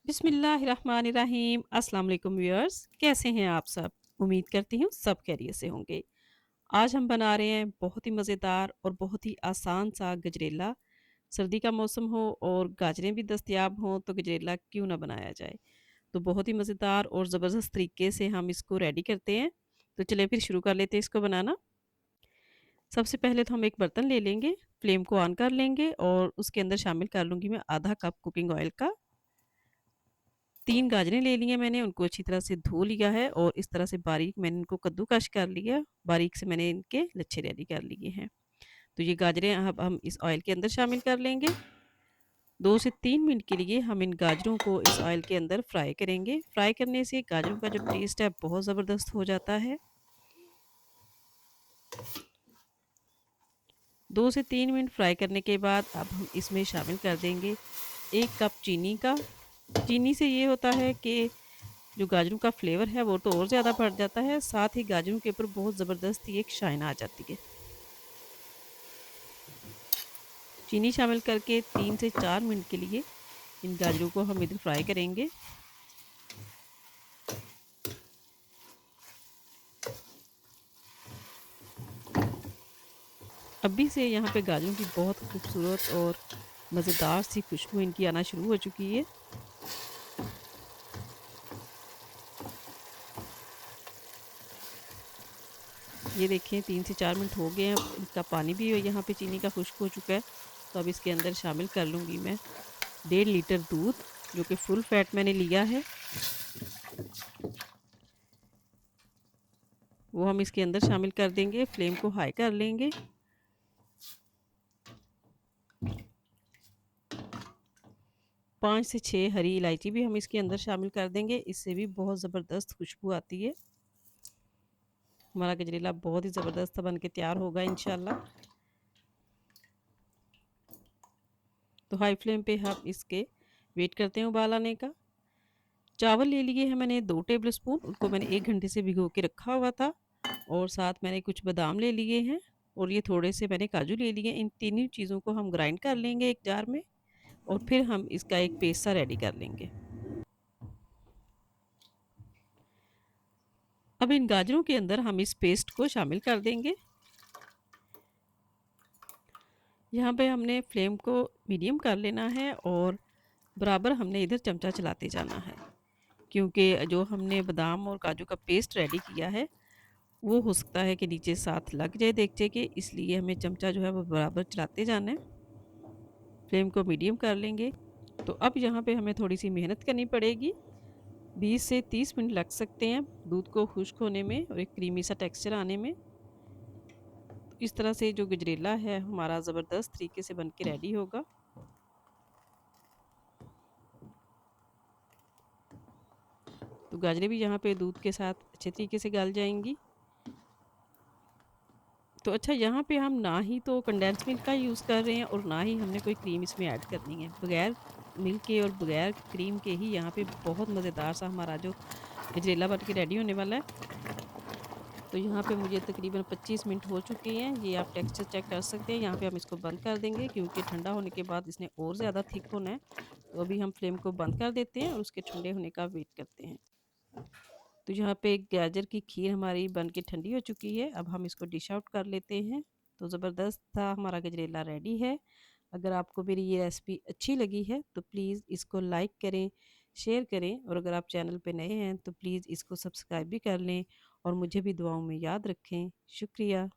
बिस्मिल्लाहिर्रहमानिर्रहीम। अस्सलाम वालेकुम व्यूअर्स, कैसे हैं आप सब? उम्मीद करती हूँ सब खैरियत से होंगे। आज हम बना रहे हैं बहुत ही मज़ेदार और बहुत ही आसान सा गजरेला। सर्दी का मौसम हो और गाजरें भी दस्तयाब हों तो गजरेला क्यों ना बनाया जाए। तो बहुत ही मज़ेदार और ज़बरदस्त तरीके से हम इसको रेडी करते हैं। तो चलिए फिर शुरू कर लेते हैं इसको बनाना। सबसे पहले तो हम एक बर्तन ले लेंगे, फ्लेम को ऑन कर लेंगे और उसके अंदर शामिल कर लूँगी मैं आधा कप कुकिंग ऑयल का। 3 गाजरें ले ली हैं मैंने, उनको अच्छी तरह से धो लिया है और इस तरह से बारीक मैंने इनको कद्दूकस कर लिया, बारीक से मैंने इनके लच्छे रेडी कर लिए हैं। तो ये गाजरें अब हम इस ऑयल के अंदर शामिल कर लेंगे। 2 से 3 मिनट के लिए हम इन गाजरों को इस ऑयल के अंदर फ्राई करेंगे। फ्राई करने से गाजरों का जो टेस्ट है बहुत ज़बरदस्त हो जाता है। 2 से 3 मिनट फ्राई करने के बाद अब हम इसमें शामिल कर देंगे 1 कप चीनी का। चीनी से ये होता है कि जो गाजरों का फ्लेवर है वो तो और ज़्यादा बढ़ जाता है, साथ ही गाजरों के ऊपर बहुत ज़बरदस्त ही एक शाइन आ जाती है। चीनी शामिल करके 3 से 4 मिनट के लिए इन गाजरों को हम इधर फ्राई करेंगे। अभी से यहाँ पे गाजरों की बहुत खूबसूरत और मज़ेदार सी खुशबू इनकी आना शुरू हो चुकी है। ये देखें 3 से 4 मिनट हो गए हैं, इनका पानी भी यहाँ पे चीनी का खुश्क हो चुका है। तो अब इसके अंदर शामिल कर लूँगी मैं 1.5 लीटर दूध, जो कि फुल फैट मैंने लिया है। वो हम इसके अंदर शामिल कर देंगे, फ्लेम को हाई कर लेंगे। 5 से 6 हरी इलायची भी हम इसके अंदर शामिल कर देंगे, इससे भी बहुत ज़बरदस्त खुशबू आती है। हमारा गजरेला बहुत ही ज़बरदस्त बन के तैयार होगा इंशाल्लाह। तो हाई फ्लेम पे हम इसके वेट करते हैं उबाल आने का। चावल ले लिए हैं मैंने 2 टेबल स्पून, उनको मैंने 1 घंटे से भिगो के रखा हुआ था और साथ मैंने कुछ बादाम ले लिए हैं और ये थोड़े से मैंने काजू ले लिए। इन तीनों चीज़ों को हम ग्राइंड कर लेंगे एक जार में और फिर हम इसका एक पेस्ट सा रेडी कर लेंगे। अब इन गाजरों के अंदर हम इस पेस्ट को शामिल कर देंगे। यहाँ पे हमने फ्लेम को मीडियम कर लेना है और बराबर हमने इधर चमचा चलाते जाना है, क्योंकि जो हमने बादाम और काजू का पेस्ट रेडी किया है वो हो सकता है कि नीचे साथ लग जाए देगचे के, इसलिए हमें चमचा जो है वो बराबर चलाते जाना है। फ्लेम को मीडियम कर लेंगे। तो अब यहाँ पे हमें थोड़ी सी मेहनत करनी पड़ेगी, 20 से 30 मिनट लग सकते हैं दूध को खुश्क होने में और एक क्रीमी सा टेक्सचर आने में। तो इस तरह से जो गजरेला है हमारा ज़बरदस्त तरीके से बन के रेडी होगा। तो गाजरें भी यहाँ पे दूध के साथ अच्छे तरीके से गल जाएंगी। तो अच्छा, यहाँ पे हम ना ही तो कंडेंस मिल्क का यूज़ कर रहे हैं और ना ही हमने कोई क्रीम इसमें ऐड करनी है। बगैर मिल्क के और बगैर क्रीम के ही यहाँ पे बहुत मज़ेदार सा हमारा जो गजरेला बन के रेडी होने वाला है। तो यहाँ पे मुझे तकरीबन 25 मिनट हो चुके हैं। ये आप टेक्सचर चेक कर सकते हैं। यहाँ पे हम इसको बंद कर देंगे क्योंकि ठंडा होने के बाद इसने और ज़्यादा थिक होना है। तो अभी हम फ्लेम को बंद कर देते हैं और उसके ठंडे होने का वेट करते हैं। तो यहाँ पे गाजर की खीर हमारी बन के ठंडी हो चुकी है। अब हम इसको डिश आउट कर लेते हैं। तो ज़बरदस्त था हमारा गजरेला रेडी है। अगर आपको मेरी ये रेसिपी अच्छी लगी है तो प्लीज़ इसको लाइक करें, शेयर करें और अगर आप चैनल पे नए हैं तो प्लीज़ इसको सब्सक्राइब भी कर लें और मुझे भी दुआओं में याद रखें। शुक्रिया।